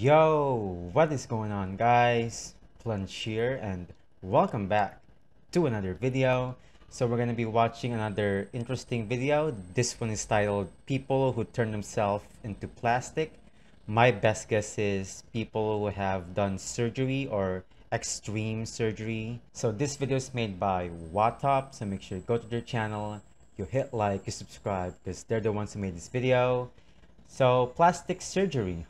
Yo, what is going on, guys? Plunge here, and welcome back to another video. So we're gonna be watching another interesting video. This one is titled People Who Turn Themselves into Plastic. My best guess is people who have done surgery or extreme surgery. So this video is made by WATOP, so make sure you go to their channel, you hit like, you subscribe, because they're the ones who made this video. So plastic surgery,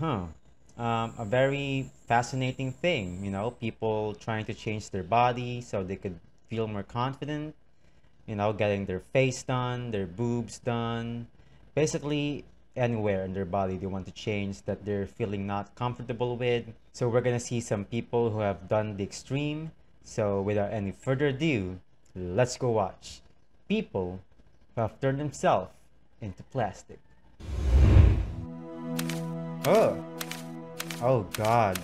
a very fascinating thing, you know, people trying to change their body so they could feel more confident, you know, getting their face done, their boobs done, basically anywhere in their body they want to change that they're feeling not comfortable with. So we're gonna see some people who have done the extreme. So without any further ado, let's go watch people who have turned themselves into plastic. Oh God.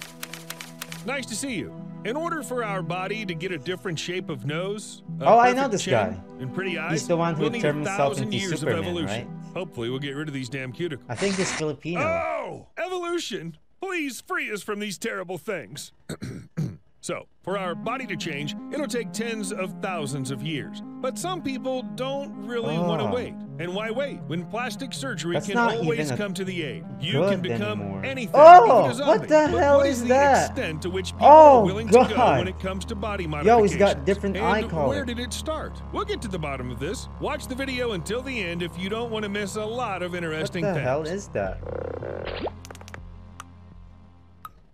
Nice to see you. In order for our body to get a different shape of nose, I know this guy. And pretty eyes, he's the one who we'll need turned himself 1,000 into years Superman, of evolution. right? Hopefully we'll get rid of these damn cuticles. I think he's Filipino. Oh, evolution! Please free us from these terrible things. So, for our body to change, it'll take tens of thousands of years. But some people don't really want to wait. And why wait when plastic surgery can always come to the aid? You can become anything. What the hell is that? Extent to which people are willing to go when it comes to body modification. Yo, he's got different eye color. Where did it start? We'll get to the bottom of this. Watch the video until the end if you don't want to miss a lot of interesting things. What the hell is that?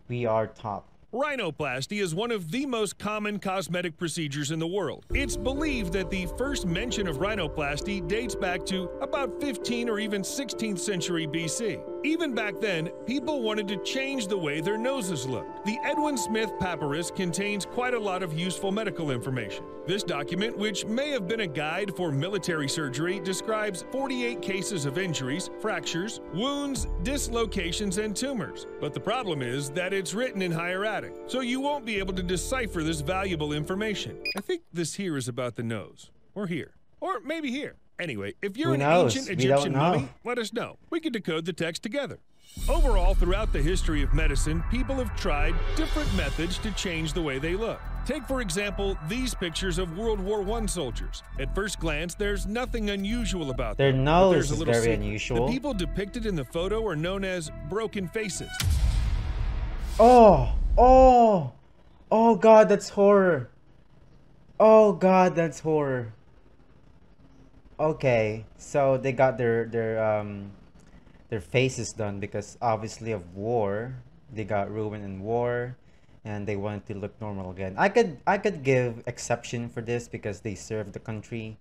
We are top. Rhinoplasty is one of the most common cosmetic procedures in the world. It's believed that the first mention of rhinoplasty dates back to about 15th or even 16th century BC. Even back then, people wanted to change the way their noses looked. The Edwin Smith Papyrus contains quite a lot of useful medical information. This document, which may have been a guide for military surgery, describes 48 cases of injuries, fractures, wounds, dislocations, and tumors. But the problem is that it's written in hieratic, so you won't be able to decipher this valuable information. I think this here is about the nose, or here, or maybe here. Anyway, if you're an ancient Egyptian mummy, let us know. We can decode the text together. Overall, throughout the history of medicine, people have tried different methods to change the way they look. Take, for example, these pictures of World War I soldiers. At first glance, there's nothing unusual about them. Their nose is very unusual. The people depicted in the photo are known as broken faces. Oh God, that's horror. Oh God, that's horror. Okay, so they got their faces done because obviously of war. They got ruined in war, and they wanted to look normal again. I could give exception for this because they served the country,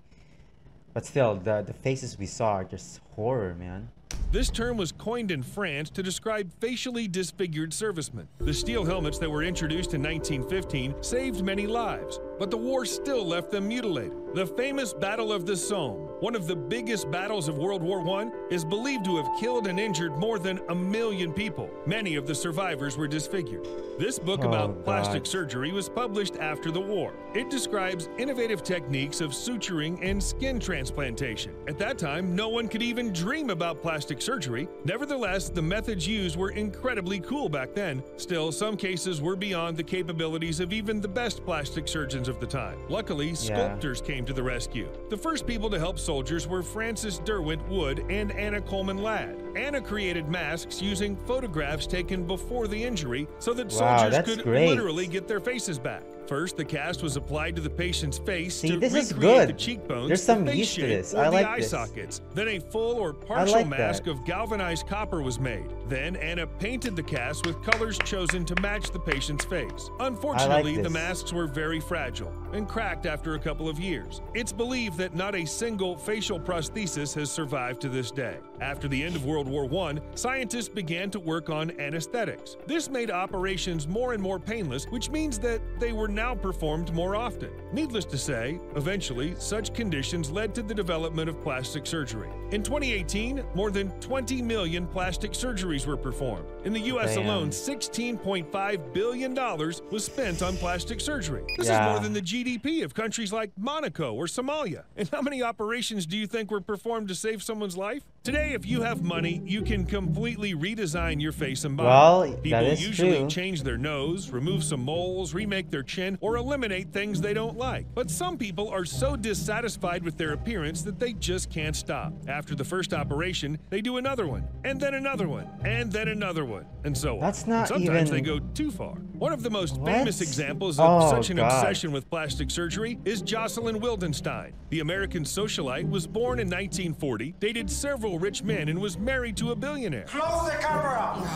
but still, the faces we saw are just horror, man. This term was coined in France to describe facially disfigured servicemen. The steel helmets that were introduced in 1915 saved many lives, but the war still left them mutilated. The famous Battle of the Somme, one of the biggest battles of World War I, is believed to have killed and injured more than 1 million people. Many of the survivors were disfigured. This book about plastic surgery was published after the war. It describes innovative techniques of suturing and skin transplantation. At that time, no one could even dream about plastic surgery. Nevertheless, the methods used were incredibly cool back then. Still, some cases were beyond the capabilities of even the best plastic surgeons of the time. Luckily, sculptors came to the rescue. The first people to help soldiers were Frances Derwent Wood and Anna Coleman Ladd. Anna created masks using photographs taken before the injury so that soldiers could literally get their faces back. First, the cast was applied to the patient's face to recreate the cheekbones, There's some the face use to shape, this. or I like the eye this. sockets. Then a full or partial mask of galvanized copper was made. Then Anna painted the cast with colors chosen to match the patient's face. Unfortunately, the masks were very fragile and cracked after a couple of years. It's believed that not a single facial prosthesis has survived to this day. After the end of World War I, scientists began to work on anesthetics. This made operations more and more painless, which means that they were now performed more often. Needless to say, eventually, such conditions led to the development of plastic surgery. In 2018, more than 20 million plastic surgeries were performed. In the U.S. alone, $16.5 billion was spent on plastic surgery. This is more than the GDP of countries like Monaco or Somalia. And how many operations do you think were performed to save someone's life? Today, if you have money, you can completely redesign your face and body. Well, People that is usually true. change their nose, remove some moles, remake their chin, or eliminate things they don't like. But some people are so dissatisfied with their appearance that they just can't stop. After the first operation, they do another one, and then another one, and then another one, and so on. That's not and sometimes even... they go too far. One of the most What? famous examples of such an God. obsession with plastic surgery is Jocelyn Wildenstein. The American socialite was born in 1940, dated several rich men, and was married to a billionaire. Close the camera!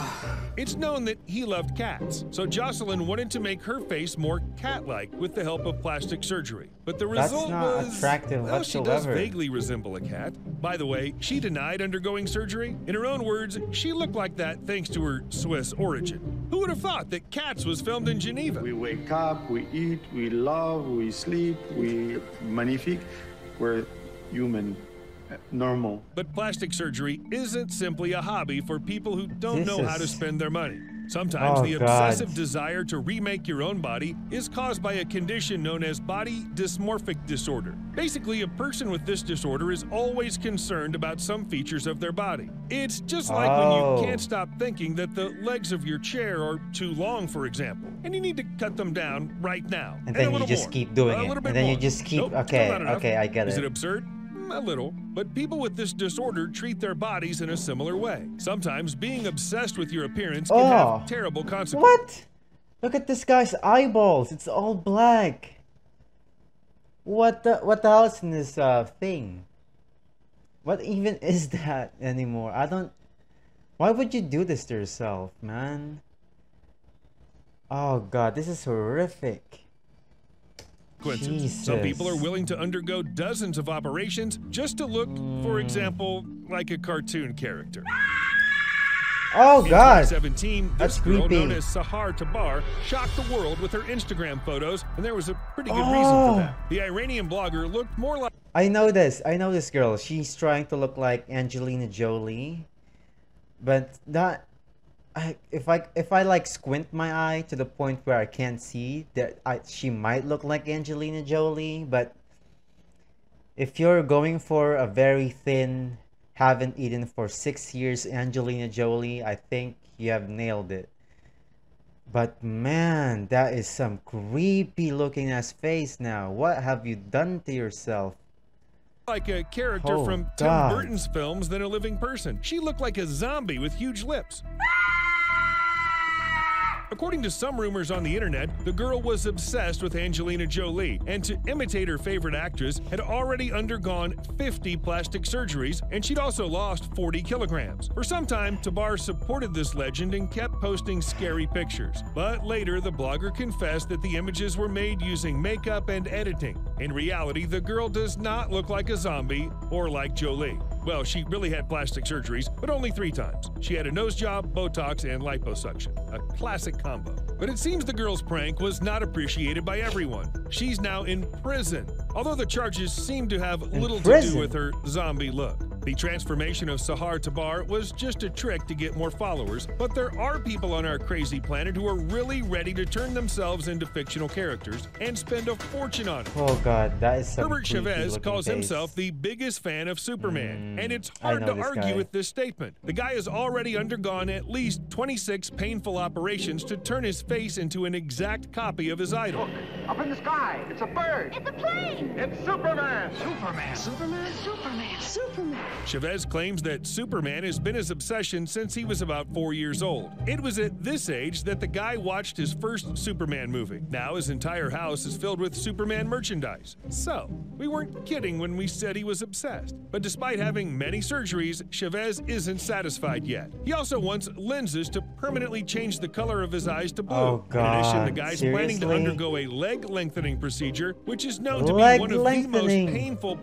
It's known that he loved cats, so Jocelyn wanted to make her face more cat-like with the help of plastic surgery. But the That's result not was... attractive well, she does whatsoever. vaguely resemble a cat. By the way, she denied undergoing surgery. In her own words, she looked like that thanks to her Swiss origin. Who would have thought that Cats was filmed in Geneva? We wake up, we eat, we love, we sleep, we magnifique. We're human, normal. But plastic surgery isn't simply a hobby for people who don't know how to spend their money. Sometimes the obsessive desire to remake your own body is caused by a condition known as body dysmorphic disorder. Basically, a person with this disorder is always concerned about some features of their body. It's just like when you can't stop thinking that the legs of your chair are too long, for example, and you need to cut them down right now. And then you just keep doing it. And then you just keep... Okay, I get it. Is it absurd? A little, but people with this disorder treat their bodies in a similar way. Sometimes being obsessed with your appearance can have terrible consequences. What? Look at this guy's eyeballs. It's all black. What the hell is in this thing? What even is that anymore? I don't... Why would you do this to yourself, man? Oh god, this is horrific. Jesus. Some people are willing to undergo dozens of operations just to look, for example, like a cartoon character. Oh god! In 2017, this girl creepy. known as Sahar Tabar shocked the world with her Instagram photos, and there was a pretty good reason for that. The Iranian blogger looked more like... I know this girl. She's trying to look like Angelina Jolie, but that... if I like squint my eye to the point where I can't see that she might look like Angelina Jolie, but if you're going for a very thin, haven't eaten for 6 years Angelina Jolie, I think you have nailed it. But man, that is some creepy looking ass face now. What have you done to yourself? Like a character from Tim Burton's films than a living person. She looked like a zombie with huge lips. According to some rumors on the internet, the girl was obsessed with Angelina Jolie, and to imitate her favorite actress, had already undergone 50 plastic surgeries, and she'd also lost 40 kilograms. For some time, Tabar supported this legend and kept posting scary pictures. But later, the blogger confessed that the images were made using makeup and editing. In reality, the girl does not look like a zombie or like Jolie. Well, she really had plastic surgeries, but only 3 times. She had a nose job, Botox, and liposuction. A classic combo. But it seems the girl's prank was not appreciated by everyone. She's now in prison, although the charges seem to have little to do with her zombie look. The transformation of Sahar Tabar was just a trick to get more followers, but there are people on our crazy planet who are really ready to turn themselves into fictional characters and spend a fortune on it. Oh god, that is some Herbert Chavez calls face. himself the biggest fan of Superman, and it's hard to argue with this statement. The guy has already undergone at least 26 painful operations to turn his face into an exact copy of his idol. Look, up in the sky, it's a bird. It's a plane! It's Superman! Superman! Superman! Superman! Superman! Chavez claims that Superman has been his obsession since he was about 4 years old. It was at this age that the guy watched his first Superman movie. Now his entire house is filled with Superman merchandise. So, we weren't kidding when we said he was obsessed. But despite having many surgeries, Chavez isn't satisfied yet. He also wants lenses to permanently change the color of his eyes to blue. Oh god, in addition, the guy's planning to undergo a leg lengthening procedure, which is known to be one of the most painful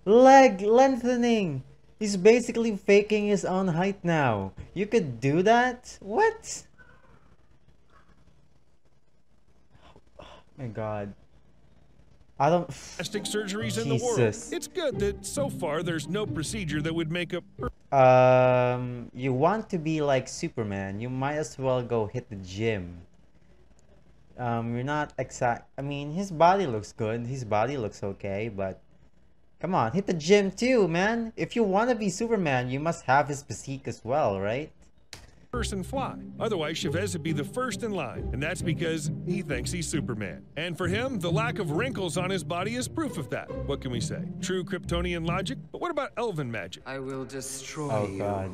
leg lengthening. He's basically faking his own height now. You could do that? What? Oh my god. I don't... Plastic surgeries in the world. It's good that so far there's no procedure that would make a... You want to be like Superman, you might as well go hit the gym. You're not exact... I mean, his body looks good. His body looks okay, but... Come on, hit the gym too, man. If you want to be Superman, you must have his physique as well, right? Person fly. Otherwise, Chavez would be the first in line, and that's because he thinks he's Superman. And for him, the lack of wrinkles on his body is proof of that. What can we say? True Kryptonian logic? But what about elven magic? I will destroy Oh you. god.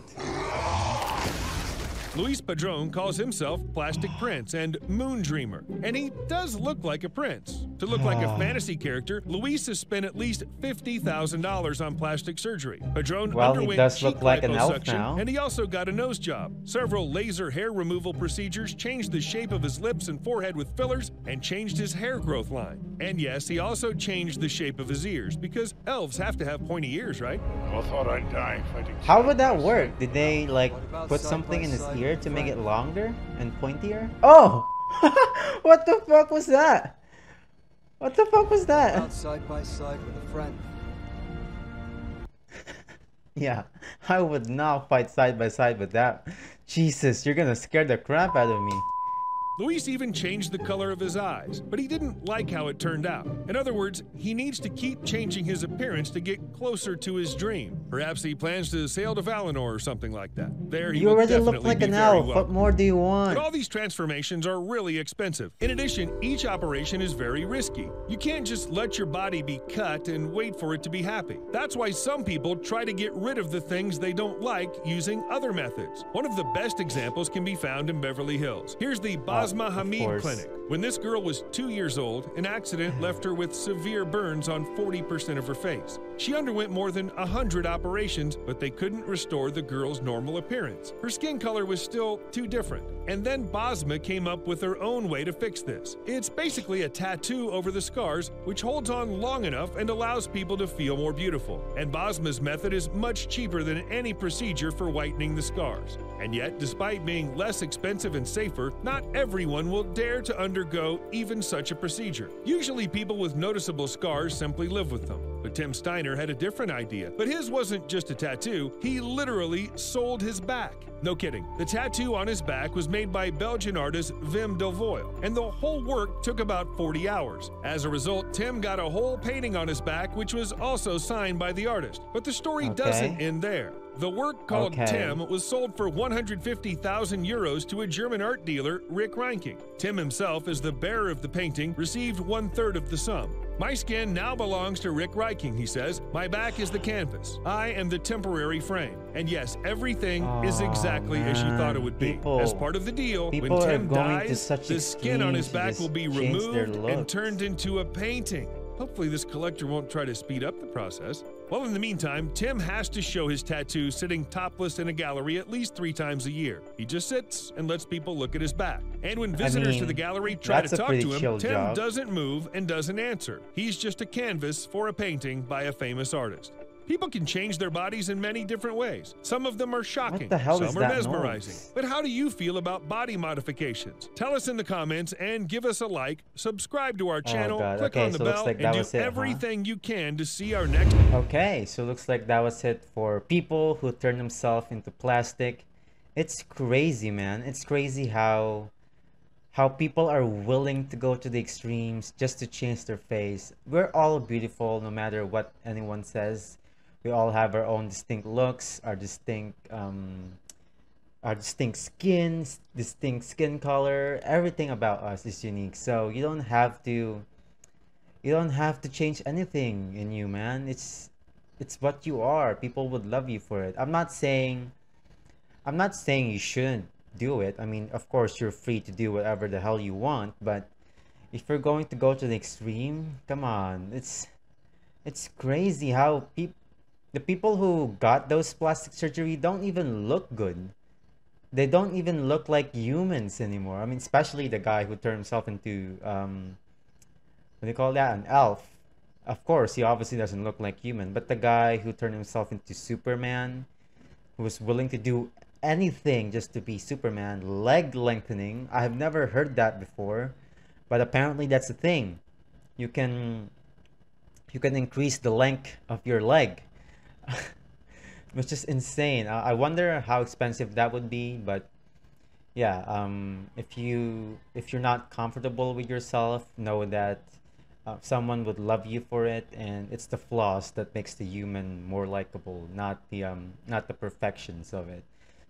Luis Padron calls himself Plastic Prince and Moon Dreamer, and he does look like a prince. To look like a fantasy character, Luis has spent at least $50,000 on plastic surgery. Padron Well, he underwent does look cheek like an elf liposuction, now. and he also got a nose job. Several laser hair removal procedures changed the shape of his lips and forehead with fillers and changed his hair growth line. And yes, he also changed the shape of his ears, because elves have to have pointy ears, right? I thought I'd die fighting. How would that work? Did they like put something in his ear to make it longer and pointier? Oh! What the fuck was that? What the fuck was that? Out side by side with a friend. Yeah, I would not fight side by side with that. Jesus, you're gonna scare the crap out of me. Luis even changed the color of his eyes, but he didn't like how it turned out. In other words, he needs to keep changing his appearance to get closer to his dream. Perhaps he plans to sail to Valinor or something like that. There he You will already look definitely like be an very elf. welcome. What more do you want? But all these transformations are really expensive. In addition, each operation is very risky. You can't just let your body be cut and wait for it to be happy. That's why some people try to get rid of the things they don't like using other methods. One of the best examples can be found in Beverly Hills. Here's the Basma Hamid course. Clinic. When this girl was 2 years old, an accident left her with severe burns on 40% of her face. She underwent more than 100 operations, but they couldn't restore the girl's normal appearance. Her skin color was still too different. And then Basma came up with her own way to fix this. It's basically a tattoo over the scars, which holds on long enough and allows people to feel more beautiful. And Basma's method is much cheaper than any procedure for whitening the scars. And yet, despite being less expensive and safer, not everyone will dare to undergo even such a procedure. Usually people with noticeable scars simply live with them. But Tim Steiner had a different idea. But his wasn't just a tattoo, he literally sold his back. No kidding. The tattoo on his back was made by Belgian artist Wim Delvoye, and the whole work took about 40 hours. As a result, Tim got a whole painting on his back, which was also signed by the artist. But the story doesn't end there. The work called Tim was sold for 150,000 euros to a German art dealer, Rick Reinking. Tim himself, as the bearer of the painting, received 1/3 of the sum. My skin now belongs to Rick Reinking, he says. My back is the canvas. I am the temporary frame. And yes, everything is exactly as you thought it would be. As part of the deal, when Tim dies, the skin on his back will be removed and turned into a painting. Hopefully this collector won't try to speed up the process. Well, in the meantime, Tim has to show his tattoo sitting topless in a gallery at least 3 times a year. He just sits and lets people look at his back. And when visitors to the gallery try to talk to him, Tim doesn't move and doesn't answer. He's just a canvas for a painting by a famous artist. People can change their bodies in many different ways. Some of them are shocking, some are mesmerizing. But how do you feel about body modifications? Tell us in the comments and give us a like, subscribe to our channel, click on the bell, and do everything you can to see our next... Okay, so looks like that was it for people who turn themselves into plastic. It's crazy, man. It's crazy how people are willing to go to the extremes just to change their face. We're all beautiful no matter what anyone says. We all have our own distinct looks, our distinct skin color. Everything about us is unique. So you don't have to change anything in you, man. It's what you are. People would love you for it. I'm not saying you shouldn't do it. I mean, of course you're free to do whatever the hell you want, but if you're going to go to the extreme, come on. It's crazy how the people who got those plastic surgery don't even look good. They don't even look like humans anymore. I mean, especially the guy who turned himself into what do you call that? An elf. Of course, he obviously doesn't look like human, but the guy who turned himself into Superman, who was willing to do anything just to be Superman, leg lengthening. I have never heard that before, but apparently that's a thing. You can increase the length of your leg. Which is insane. I wonder how expensive that would be, but yeah, if you're not comfortable with yourself, know that someone would love you for it, and it's the flaws that makes the human more likable, not the perfections of it.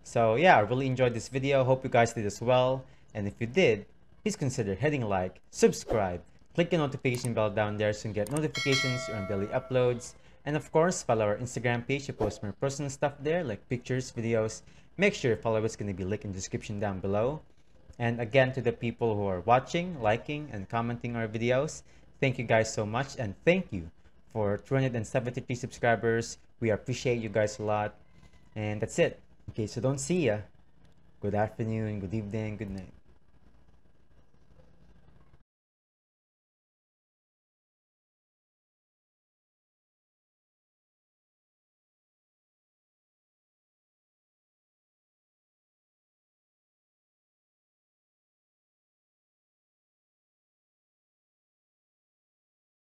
So yeah, I really enjoyed this video. Hope you guys did as well. And if you did, please consider hitting like, subscribe, click the notification bell down there so you can get notifications on daily uploads. And of course, follow our Instagram page to post more personal stuff there, like pictures, videos. Make sure you follow us, going to be linked in the description down below. And again, to the people who are watching, liking, and commenting our videos, thank you guys so much. And thank you for 273 subscribers. We appreciate you guys a lot. And that's it. Okay, so don't see ya. Good afternoon, good evening, good night.